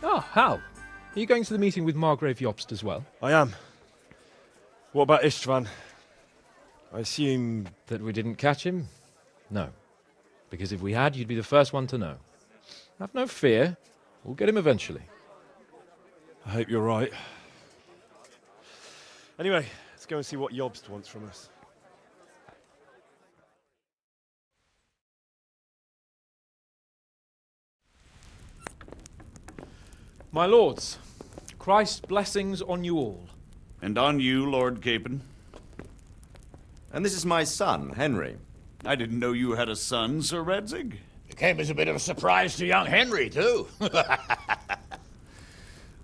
Oh, Hal. Are you going to the meeting with Margrave Jobst as well? I am. What about Istvan? I assume... That we didn't catch him? No. Because if we had, you'd be the first one to know. Have no fear. We'll get him eventually. I hope you're right. Anyway, let's go and see what Jobst wants from us. My lords, Christ's blessings on you all. And on you, Lord Capon. And this is my son, Henry. I didn't know you had a son, Sir Redzig. It came as a bit of a surprise to young Henry, too.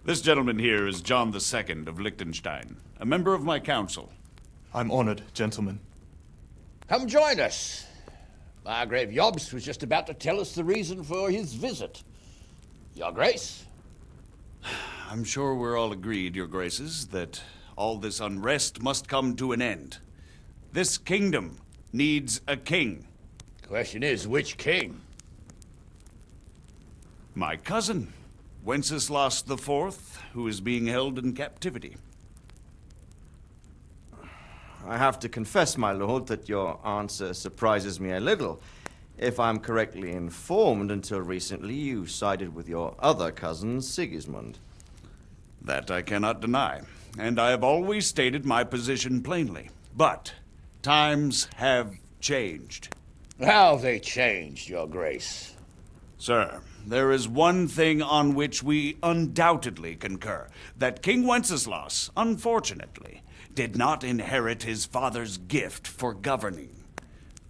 This gentleman here is John II of Liechtenstein, a member of my council. I'm honored, gentlemen. Come join us. Margrave Jobst was just about to tell us the reason for his visit. Your Grace? I'm sure we're all agreed, Your Graces, that all this unrest must come to an end. This kingdom needs a king. Question is, which king? My cousin, Wenceslas IV, who is being held in captivity. I have to confess, my lord, that your answer surprises me a little. If I'm correctly informed, until recently you sided with your other cousin, Sigismund. That I cannot deny, and I have always stated my position plainly. But times have changed. How have they changed, Your Grace? Sir, there is one thing on which we undoubtedly concur, that King Wenceslas, unfortunately, did not inherit his father's gift for governing.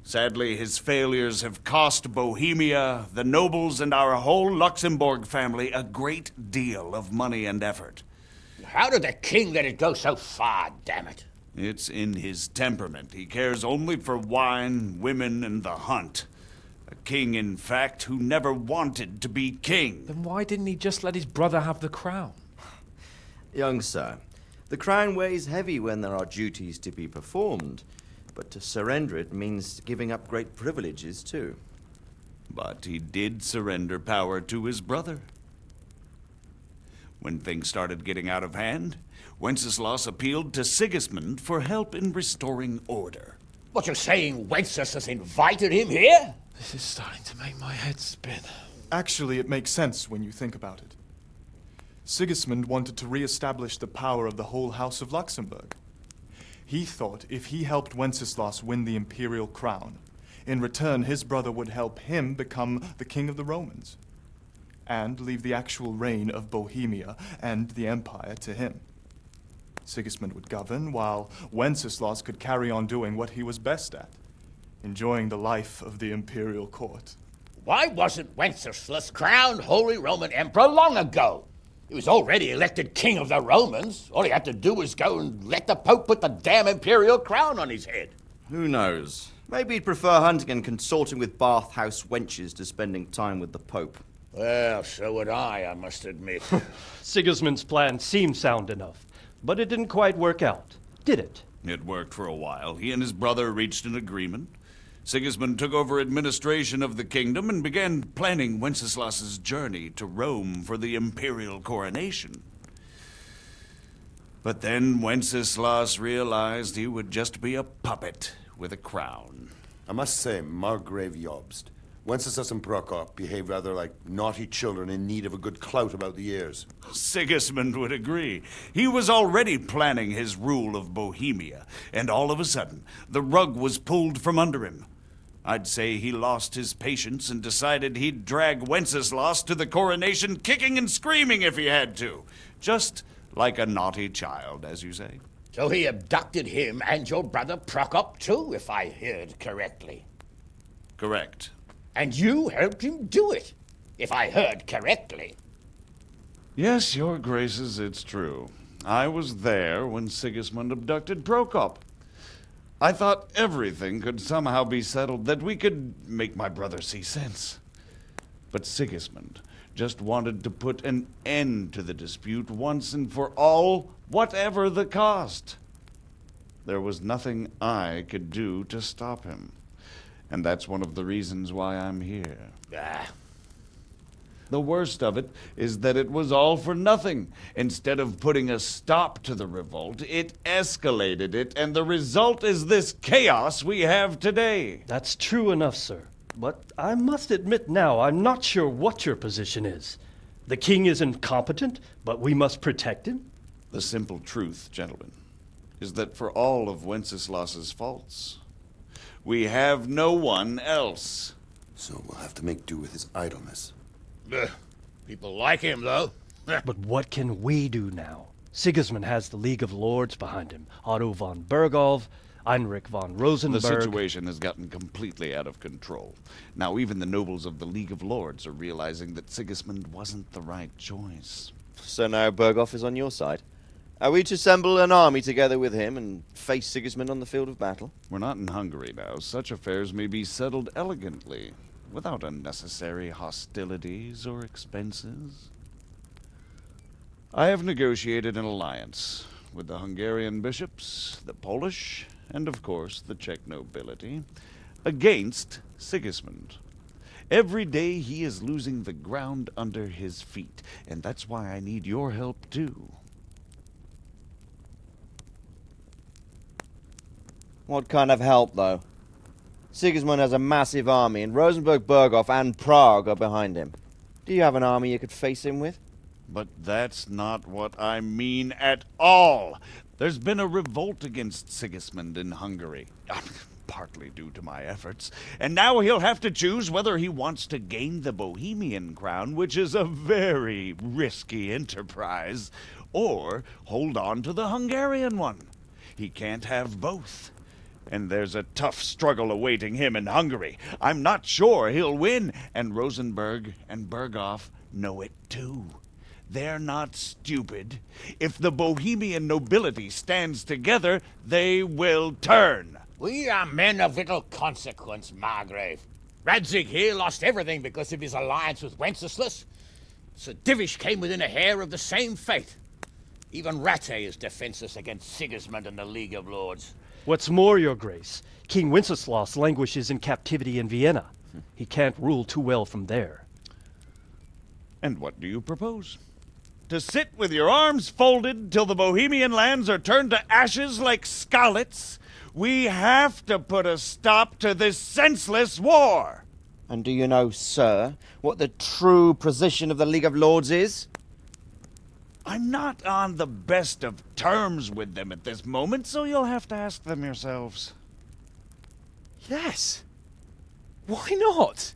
Sadly, his failures have cost Bohemia, the nobles, and our whole Luxembourg family a great deal of money and effort. How did the king let it go so far, damn it? It's in his temperament. He cares only for wine, women, and the hunt. A king, in fact, who never wanted to be king. Then why didn't he just let his brother have the crown? Young sir, the crown weighs heavy when there are duties to be performed, but to surrender it means giving up great privileges too. But he did surrender power to his brother. When things started getting out of hand, Wenceslas appealed to Sigismund for help in restoring order. What, you're saying Wenceslas has invited him here? This is starting to make my head spin. Actually, it makes sense when you think about it. Sigismund wanted to re-establish the power of the whole House of Luxembourg. He thought if he helped Wenceslas win the imperial crown, in return his brother would help him become the king of the Romans, and leave the actual reign of Bohemia and the empire to him. Sigismund would govern, while Wenceslas could carry on doing what he was best at, enjoying the life of the imperial court. Why wasn't Wenceslas crowned Holy Roman Emperor long ago? He was already elected king of the Romans. All he had to do was go and let the Pope put the damn imperial crown on his head. Who knows? Maybe he'd prefer hunting and consorting with bathhouse wenches to spending time with the Pope. Well, so would I must admit. Sigismund's plan seemed sound enough, but it didn't quite work out, did it? It worked for a while. He and his brother reached an agreement. Sigismund took over administration of the kingdom and began planning Wenceslas's journey to Rome for the imperial coronation. But then Wenceslas realized he would just be a puppet with a crown. I must say, Margrave Jobst, Wenceslas and Prokop behave rather like naughty children in need of a good clout about the ears. Sigismund would agree. He was already planning his rule of Bohemia, and all of a sudden, the rug was pulled from under him. I'd say he lost his patience and decided he'd drag Wenceslas to the coronation kicking and screaming if he had to. Just like a naughty child, as you say. So he abducted him and your brother Prokop too, if I heard correctly. Correct. And you helped him do it, if I heard correctly. Yes, Your Graces, it's true. I was there when Sigismund abducted Prokop. I thought everything could somehow be settled, that we could make my brother see sense. But Sigismund just wanted to put an end to the dispute once and for all, whatever the cost. There was nothing I could do to stop him. And that's one of the reasons why I'm here. The worst of it is that it was all for nothing. Instead of putting a stop to the revolt, it escalated it, and the result is this chaos we have today. That's true enough, sir. But I must admit now, I'm not sure what your position is. The king is incompetent, but we must protect him? The simple truth, gentlemen, is that for all of Wenceslas's faults, we have no one else. So we'll have to make do with his idleness. People like him, though. But what can we do now? Sigismund has the League of Lords behind him. Otto von Bergolf, Heinrich von Rosenberg. The situation has gotten completely out of control. Now even the nobles of the League of Lords are realizing that Sigismund wasn't the right choice. So now Berghoff is on your side. Are we to assemble an army together with him and face Sigismund on the field of battle? We're not in Hungary now. Such affairs may be settled elegantly, without unnecessary hostilities or expenses. I have negotiated an alliance with the Hungarian bishops, the Polish, and of course the Czech nobility, against Sigismund. Every day he is losing the ground under his feet, and that's why I need your help too. What kind of help, though? Sigismund has a massive army, and Rosenberg, Berghoff, and Prague are behind him. Do you have an army you could face him with? But that's not what I mean at all. There's been a revolt against Sigismund in Hungary, partly due to my efforts, and now he'll have to choose whether he wants to gain the Bohemian crown, which is a very risky enterprise, or hold on to the Hungarian one. He can't have both. And there's a tough struggle awaiting him in Hungary. I'm not sure he'll win, and Rosenberg and Berghoff know it too. They're not stupid. If the Bohemian nobility stands together, they will turn. We are men of little consequence, Margrave. Radzig here lost everything because of his alliance with Wenceslas. Sir Divish came within a hair of the same fate. Even Rattay is defenseless against Sigismund and the League of Lords. What's more, your grace, King Wenceslas languishes in captivity in Vienna. He can't rule too well from there. And what do you propose? To sit with your arms folded till the Bohemian lands are turned to ashes like Skalitz? We have to put a stop to this senseless war! And do you know, sir, what the true position of the League of Lords is? I'm not on the best of terms with them at this moment, so you'll have to ask them yourselves. Yes. Why not?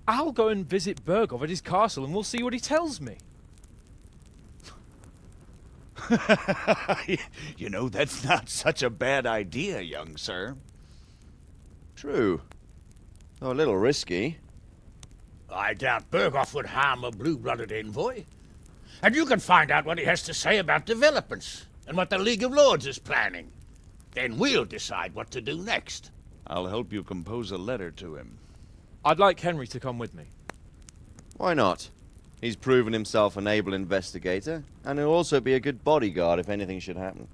I'll go and visit Berghoff at his castle and we'll see what he tells me. You know, that's not such a bad idea, young sir. True. Though a little risky. I doubt Berghoff would harm a blue-blooded envoy. And you can find out what he has to say about developments and what the League of Lords is planning. Then we'll decide what to do next. I'll help you compose a letter to him. I'd like Henry to come with me. Why not? He's proven himself an able investigator, and he'll also be a good bodyguard if anything should happen.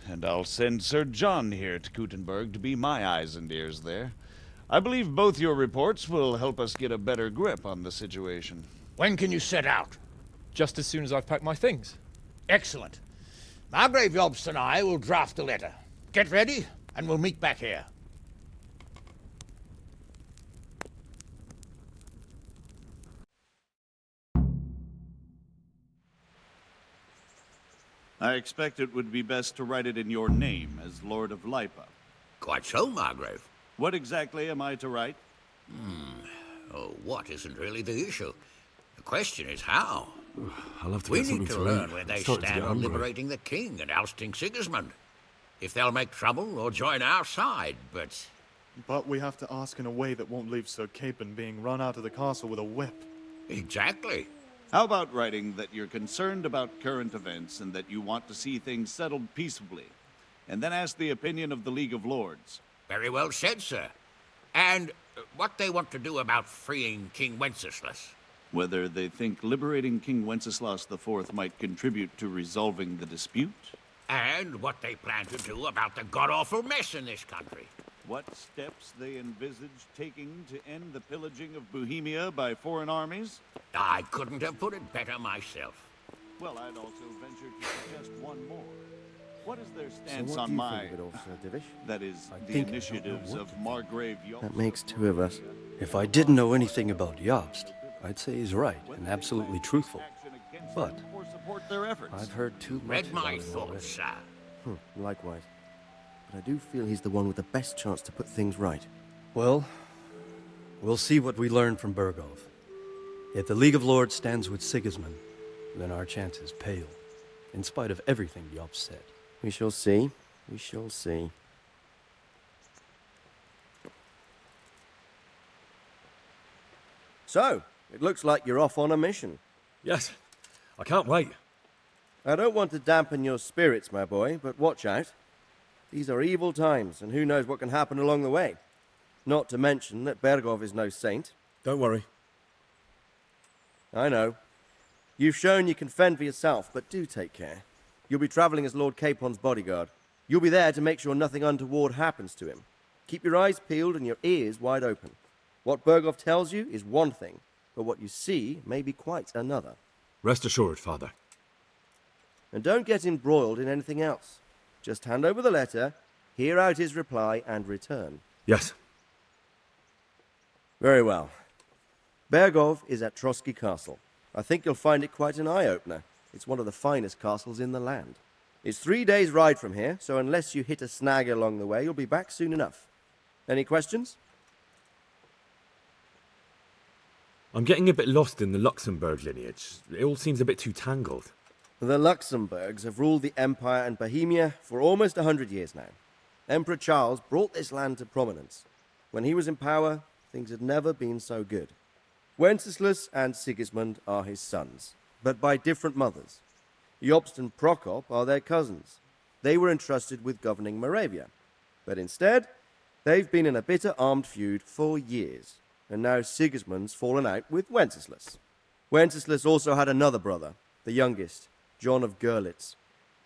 And I'll send Sir John here to Kuttenberg to be my eyes and ears there. I believe both your reports will help us get a better grip on the situation. When can you set out? Just as soon as I've packed my things. Excellent. Margrave Jobst and I will draft a letter. Get ready, and we'll meet back here. I expect it would be best to write it in your name as Lord of Lipa. Quite so, Margrave. What exactly am I to write? Oh, what isn't really the issue? The question is how. I'll have to We get something need to to learn eat. where they Starting to stand get on hungry. liberating the king and ousting Sigismund. If they'll make trouble or join our side, but... But we have to ask in a way that won't leave Sir Capon being run out of the castle with a whip. Exactly. How about writing that you're concerned about current events and that you want to see things settled peaceably, and then ask the opinion of the League of Lords? Very well said, sir. And what they want to do about freeing King Wenceslas. Whether they think liberating King Wenceslas IV might contribute to resolving the dispute? And what they plan to do about the god-awful mess in this country. what steps they envisage taking to end the pillaging of Bohemia by foreign armies? I couldn't have put it better myself. Well, I'd also venture to suggest one more. What is their So stance what on do you my, think of it all, Sir Divish? that is, I the think I don't know initiatives what of to think. Margrave Jobst? That makes two of us. If I didn't know anything about Jobst, I'd say he's right and absolutely truthful. But or support their efforts. I've heard too much Read about my him already. thoughts, sir. Likewise. But I do feel he's the one with the best chance to put things right. well, we'll see what we learn from Bergov. If the League of Lords stands with Sigismund, then our chances pale, in spite of everything Jobst said. We shall see. We shall see. So, it looks like you're off on a mission. Yes, I can't wait. I don't want to dampen your spirits, my boy, but watch out. These are evil times, and who knows what can happen along the way. Not to mention that Bergov is no saint. Don't worry. I know. You've shown you can fend for yourself, but do take care. You'll be traveling as Lord Capon's bodyguard. You'll be there to make sure nothing untoward happens to him. Keep your eyes peeled and your ears wide open. What Bergov tells you is one thing, but what you see may be quite another. Rest assured, Father. And don't get embroiled in anything else. Just hand over the letter, hear out his reply, and return. Yes. Very well. Bergov is at Trotsky Castle. I think you'll find it quite an eye-opener. It's one of the finest castles in the land. It's 3 days' ride from here, so unless you hit a snag along the way, you'll be back soon enough. Any questions? I'm getting a bit lost in the Luxembourg lineage. It all seems a bit too tangled. The Luxembourgs have ruled the Empire and Bohemia for almost 100 years now. Emperor Charles brought this land to prominence. When he was in power, things had never been so good. Wenceslas and Sigismund are his sons, but by different mothers. Jobst and Prokop are their cousins. They were entrusted with governing Moravia. But instead, they've been in a bitter armed feud for years, and now Sigismund's fallen out with Wenceslas. Wenceslas also had another brother, the youngest, John of Görlitz,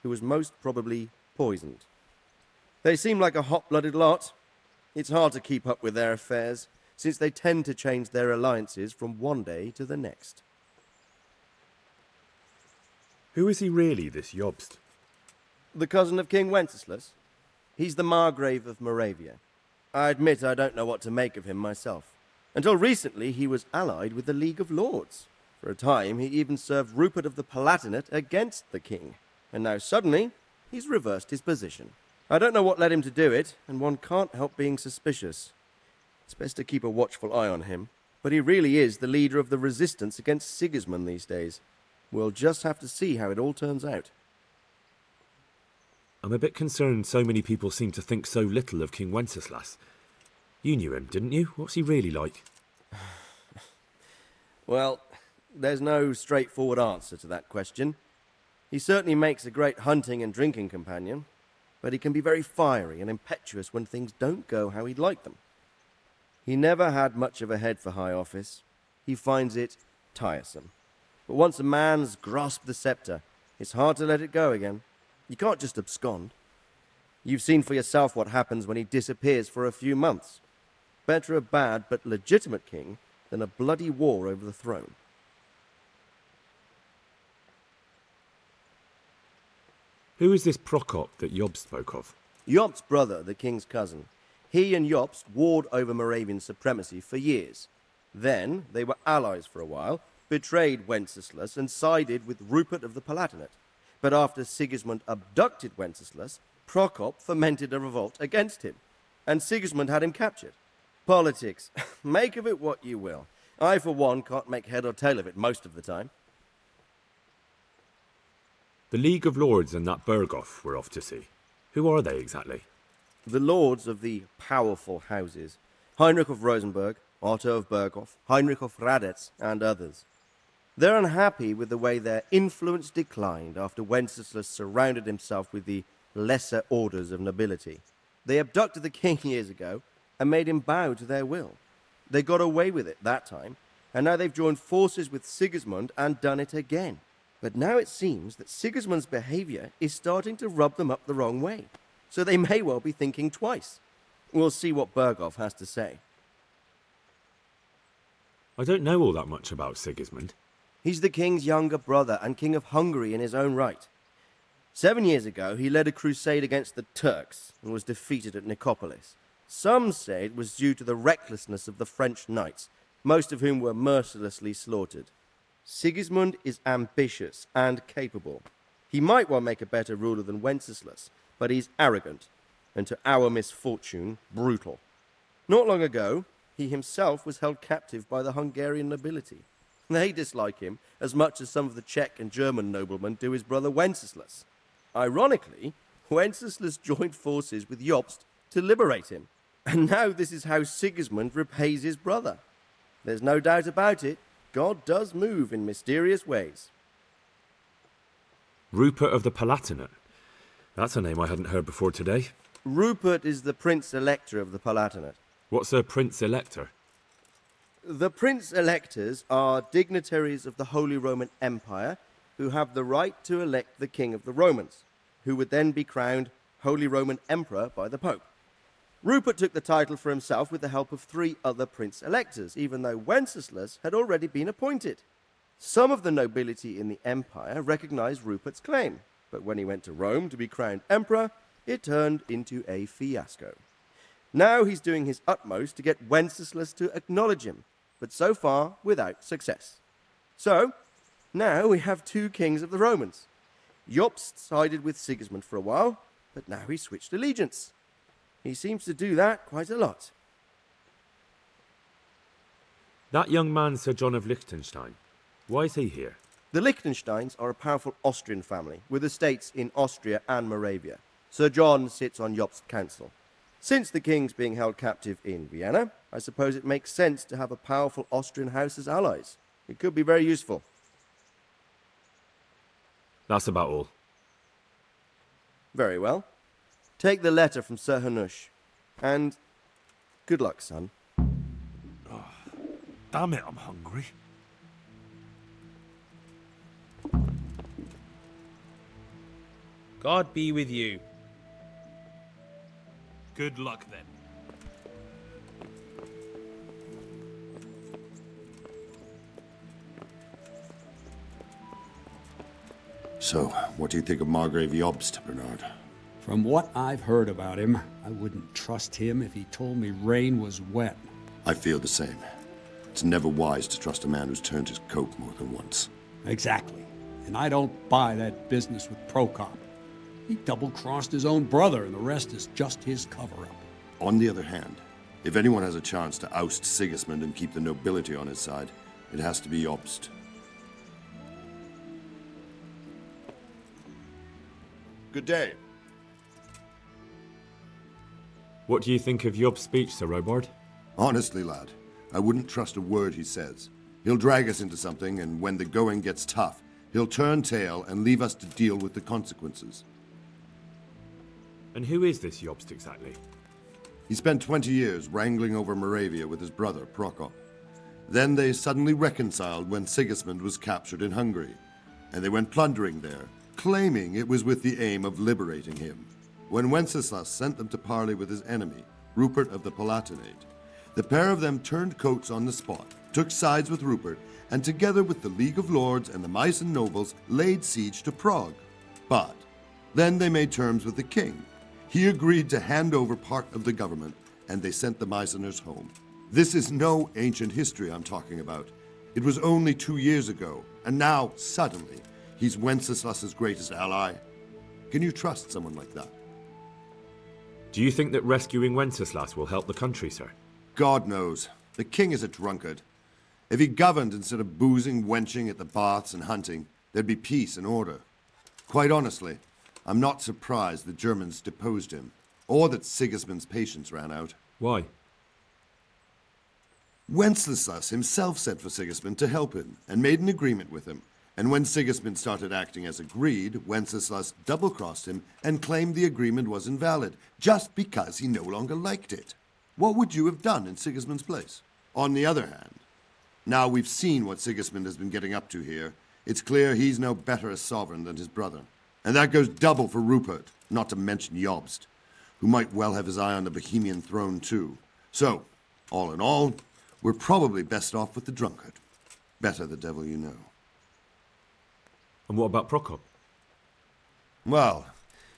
who was most probably poisoned. They seem like a hot-blooded lot. It's hard to keep up with their affairs, since they tend to change their alliances from one day to the next. Who is he really, this Jobst? The cousin of King Wenceslas? He's the Margrave of Moravia. I admit I don't know what to make of him myself. Until recently, he was allied with the League of Lords. For a time, he even served Rupert of the Palatinate against the king. And now suddenly, he's reversed his position. I don't know what led him to do it, and one can't help being suspicious. It's best to keep a watchful eye on him, but he really is the leader of the resistance against Sigismund these days. We'll just have to see how it all turns out. I'm a bit concerned so many people seem to think so little of King Wenceslas. You knew him, didn't you? What's he really like? Well, there's no straightforward answer to that question. He certainly makes a great hunting and drinking companion, but he can be very fiery and impetuous when things don't go how he'd like them. He never had much of a head for high office. He finds it tiresome. But once a man's grasped the scepter, it's hard to let it go again. You can't just abscond. You've seen for yourself what happens when he disappears for a few months. Better a bad but legitimate king than a bloody war over the throne. Who is this Prokop that Jobst spoke of? Jobst's brother, the king's cousin. He and Jobst warred over Moravian supremacy for years. Then they were allies for a while, betrayed Wenceslas and sided with Rupert of the Palatinate. But after Sigismund abducted Wenceslas, Prokop fomented a revolt against him, and Sigismund had him captured. Politics. Make of it what you will. I, for one, can't make head or tail of it most of the time. The League of Lords and that Bergov we're off to see. Who are they exactly? The lords of the powerful houses. Heinrich of Rosenberg, Otto of Berghof, Heinrich of Radetz, and others. They're unhappy with the way their influence declined after Wenceslas surrounded himself with the lesser orders of nobility. They abducted the king years ago and made him bow to their will. They got away with it that time, and now they've joined forces with Sigismund and done it again. But now it seems that Sigismund's behavior is starting to rub them up the wrong way, so they may well be thinking twice. We'll see what Berghoff has to say. I don't know all that much about Sigismund. He's the king's younger brother and king of Hungary in his own right. 7 years ago, he led a crusade against the Turks and was defeated at Nicopolis. Some say it was due to the recklessness of the French knights, most of whom were mercilessly slaughtered. Sigismund is ambitious and capable. He might well make a better ruler than Wenceslas, but he's arrogant, and to our misfortune, brutal. Not long ago, he himself was held captive by the Hungarian nobility. They dislike him as much as some of the Czech and German noblemen do his brother Wenceslas. Ironically, Wenceslas joined forces with Jobst to liberate him. And now this is how Sigismund repays his brother. There's no doubt about it, God does move in mysterious ways. Rupert of the Palatinate. That's a name I hadn't heard before today. Rupert is the Prince-Elector of the Palatinate. What's a Prince-Elector? The Prince-Electors are dignitaries of the Holy Roman Empire who have the right to elect the King of the Romans, who would then be crowned Holy Roman Emperor by the Pope. Rupert took the title for himself with the help of 3 other Prince-Electors, even though Wenceslas had already been appointed. Some of the nobility in the empire recognized Rupert's claim, but when he went to Rome to be crowned emperor, it turned into a fiasco. Now he's doing his utmost to get Wenceslas to acknowledge him, but so far without success. So, now we have 2 kings of the Romans. Jobst sided with Sigismund for a while, but now he's switched allegiance. He seems to do that quite a lot. That young man, Sir John of Liechtenstein. Why is he here? The Liechtensteins are a powerful Austrian family with estates in Austria and Moravia. Sir John sits on Jobst's council. Since the king's being held captive in Vienna, I suppose it makes sense to have a powerful Austrian house as allies. It could be very useful. That's about all. Very well. Take the letter from Sir Hanush. And good luck, son. Damn it, I'm hungry. God be with you. Good luck then. So, what do you think of Margrave Jobst, Bernard? From what I've heard about him, I wouldn't trust him if he told me rain was wet. I feel the same. It's never wise to trust a man who's turned his coat more than once. Exactly. And I don't buy that business with Prokop. He double-crossed his own brother, and the rest is just his cover-up. On the other hand, if anyone has a chance to oust Sigismund and keep the nobility on his side, it has to be Jobst. Good day. What do you think of Jobst's speech, Sir Robard? Honestly, lad, I wouldn't trust a word he says. He'll drag us into something, and when the going gets tough, he'll turn tail and leave us to deal with the consequences. And who is this Jobst exactly? He spent 20 years wrangling over Moravia with his brother, Prokop. Then they suddenly reconciled when Sigismund was captured in Hungary, and they went plundering there, claiming it was with the aim of liberating him. When Wenceslas sent them to parley with his enemy, Rupert of the Palatinate, the pair of them turned coats on the spot, took sides with Rupert, and together with the League of Lords and the Meissen nobles laid siege to Prague. But then they made terms with the king. He agreed to hand over part of the government, and they sent the Meisseners home. This is no ancient history I'm talking about. It was only 2 years ago, and now, suddenly, he's Wenceslas's greatest ally. Can you trust someone like that? Do you think that rescuing Wenceslas will help the country, sir? God knows. The king is a drunkard. If he governed instead of boozing, wenching at the baths and hunting, there'd be peace and order. Quite honestly, I'm not surprised the Germans deposed him, or that Sigismund's patience ran out. Why? Wenceslas himself sent for Sigismund to help him, and made an agreement with him. And when Sigismund started acting as agreed, Wenceslas double-crossed him and claimed the agreement was invalid, just because he no longer liked it. What would you have done in Sigismund's place? On the other hand, now we've seen what Sigismund has been getting up to here, it's clear he's no better a sovereign than his brother. And that goes double for Rupert, not to mention Jobst. who might well have his eye on the Bohemian throne too. So, all in all, we're probably best off with the drunkard. Better the devil you know. And what about Prokop? Well,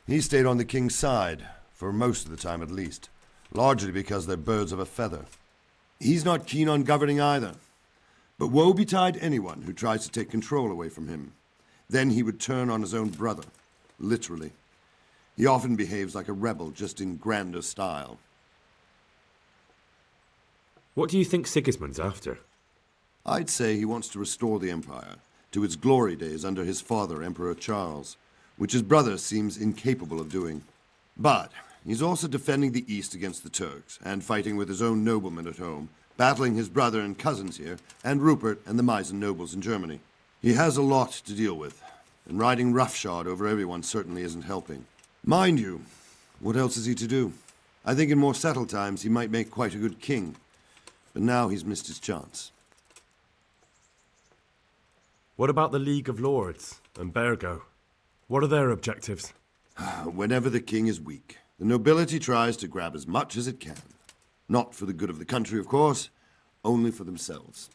he stayed on the king's side, for most of the time at least, largely because they're birds of a feather. He's not keen on governing either. But woe betide anyone who tries to take control away from him. Then he would turn on his own brother, literally. He often behaves like a rebel, just in grander style. What do you think Sigismund's after? I'd say he wants to restore the Empire to its glory days under his father, Emperor Charles, which his brother seems incapable of doing. But he's also defending the East against the Turks, and fighting with his own noblemen at home, battling his brother and cousins here, and Rupert and the Meissen nobles in Germany. He has a lot to deal with, and riding roughshod over everyone certainly isn't helping. Mind you, what else is he to do? I think in more settled times he might make quite a good king, but now he's missed his chance. What about the League of Lords and Bergo? What are their objectives? Whenever the king is weak, the nobility tries to grab as much as it can. Not for the good of the country, of course, only for themselves.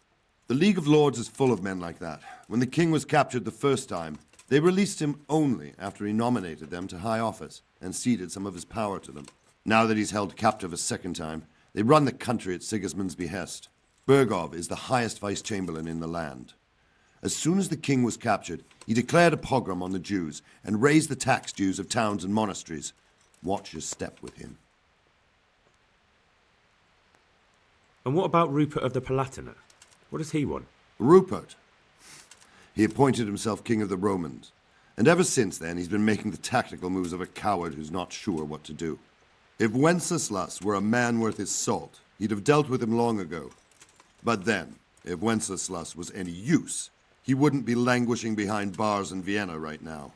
The League of Lords is full of men like that. When the king was captured the first time, they released him only after he nominated them to high office and ceded some of his power to them. Now that he's held captive a second time, they run the country at Sigismund's behest. Bergov is the highest vice-chamberlain in the land. As soon as the king was captured, he declared a pogrom on the Jews and raised the tax dues of towns and monasteries. Watch your step with him. And what about Rupert of the Palatinate? What does he want? Rupert. He appointed himself king of the Romans, and ever since then he's been making the tactical moves of a coward who's not sure what to do. If Wenceslas were a man worth his salt, he'd have dealt with him long ago. But then, if Wenceslas was any use, he wouldn't be languishing behind bars in Vienna right now.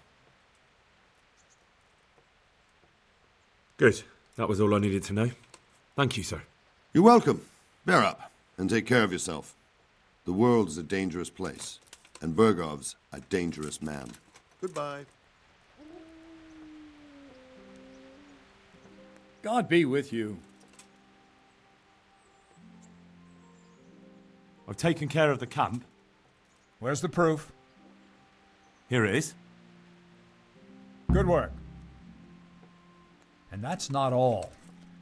Good. That was all I needed to know. Thank you, sir. You're welcome. Bear up, and take care of yourself. The world is a dangerous place, and Bergov's a dangerous man. Goodbye. God be with you. I've taken care of the camp. Where's the proof? Here it is. Good work. And that's not all.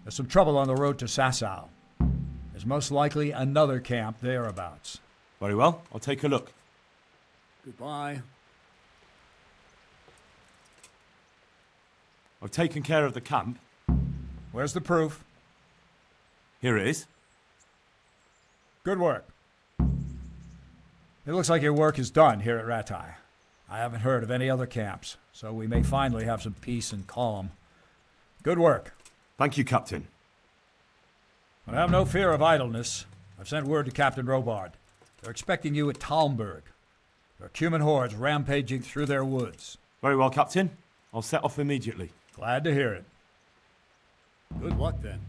There's some trouble on the road to Sasau. There's most likely another camp thereabouts. Very well. I'll take a look. Goodbye. I've taken care of the camp. Where's the proof? Here it is. Good work. It looks like your work is done here at Ratai. I haven't heard of any other camps, so we may finally have some peace and calm. Good work. Thank you, Captain. But have no fear of idleness. I've sent word to Captain Robard. They're expecting you at Talmberg. There are Cuman hordes rampaging through their woods. Very well, Captain. I'll set off immediately. Glad to hear it. Good luck, then.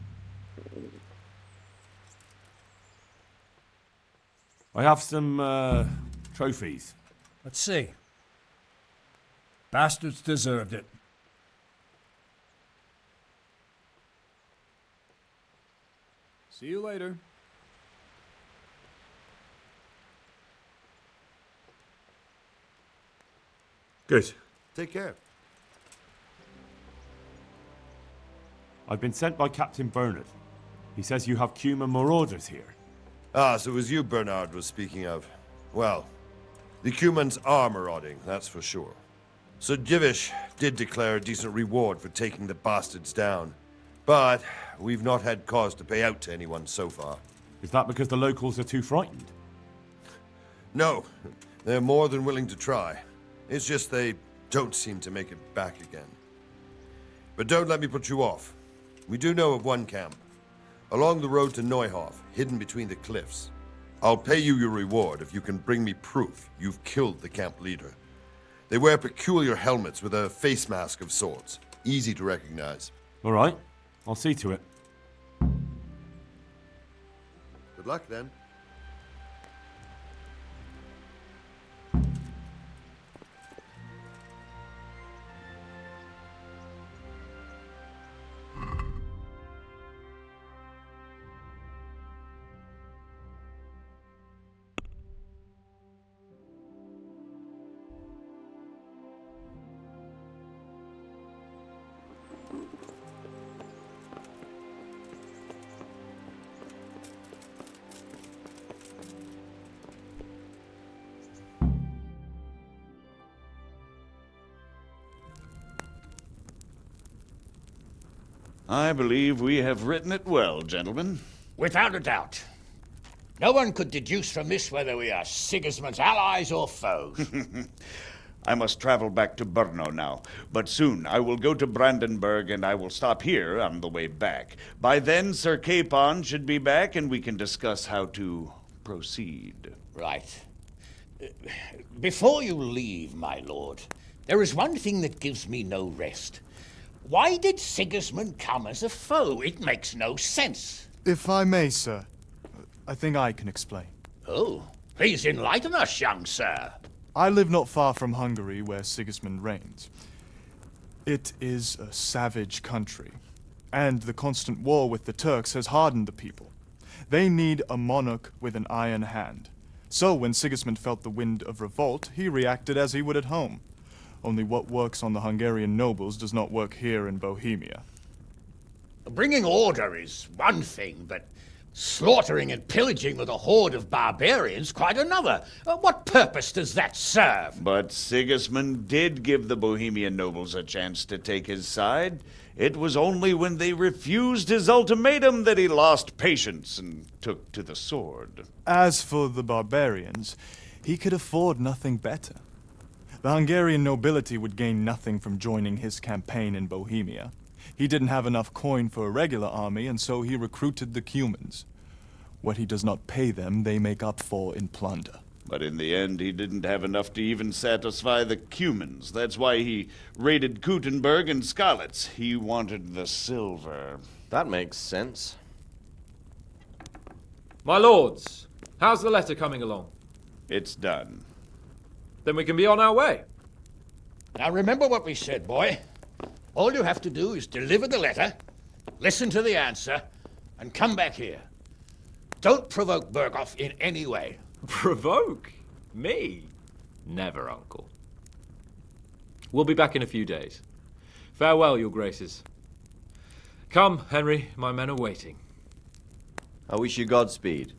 I have some, trophies. Let's see. Bastards deserved it. See you later. Good. Take care. I've been sent by Captain Bernard. He says you have Cuman marauders here. Ah, so it was you Bernard was speaking of. Well, the Cumans are marauding, that's for sure. Sir Divish did declare a decent reward for taking the bastards down. But we've not had cause to pay out to anyone so far. Is that because the locals are too frightened? No, they're more than willing to try. It's just they don't seem to make it back again. But don't let me put you off. We do know of one camp. Along the road to Neuhof, hidden between the cliffs. I'll pay you your reward if you can bring me proof you've killed the camp leader. They wear peculiar helmets with a face mask of sorts. Easy to recognize. All right. I'll see to it. Good luck, then. I believe we have written it well, gentlemen. Without a doubt. No one could deduce from this whether we are Sigismund's allies or foes. I must travel back to Brno now, but soon I will go to Brandenburg and I will stop here on the way back. By then, Sir Capon should be back and we can discuss how to proceed. Right. Before you leave, my lord, there is one thing that gives me no rest. Why did Sigismund come as a foe? It makes no sense. If I may, sir, I think I can explain. Oh, please enlighten us, young sir. I live not far from Hungary, where Sigismund reigns. It is a savage country, and the constant war with the Turks has hardened the people. They need a monarch with an iron hand. So when Sigismund felt the wind of revolt, he reacted as he would at home. Only what works on the Hungarian nobles does not work here in Bohemia. Bringing order is one thing, but slaughtering and pillaging with a horde of barbarians quite another. What purpose does that serve? But Sigismund did give the Bohemian nobles a chance to take his side. It was only when they refused his ultimatum that he lost patience and took to the sword. As for the barbarians, he could afford nothing better. The Hungarian nobility would gain nothing from joining his campaign in Bohemia. He didn't have enough coin for a regular army, and so he recruited the Cumans. What he does not pay them, they make up for in plunder. But in the end, he didn't have enough to even satisfy the Cumans. That's why he raided Kuttenberg and Skalitz. He wanted the silver. That makes sense. My lords, how's the letter coming along? It's done. Then we can be on our way. Now remember what we said, boy. All you have to do is deliver the letter, listen to the answer, and come back here. Don't provoke Berghoff in any way. Provoke? Me? Never, Uncle. We'll be back in a few days. Farewell, your graces. Come, Henry, my men are waiting. I wish you Godspeed.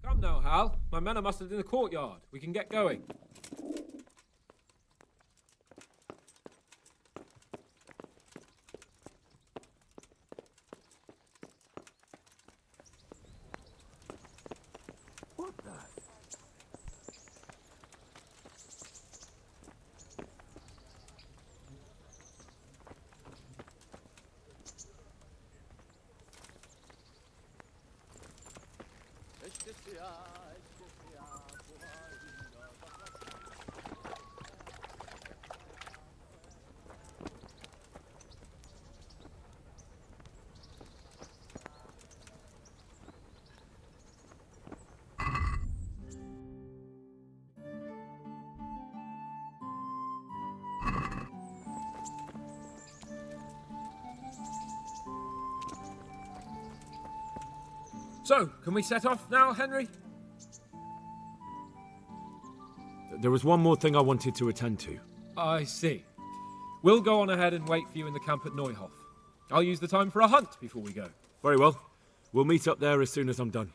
Come now, Hal. My men are mustered in the courtyard. We can get going. What the? So, can we set off now, Henry? There was one more thing I wanted to attend to. I see. We'll go on ahead and wait for you in the camp at Neuhof. I'll use the time for a hunt before we go. Very well. We'll meet up there as soon as I'm done.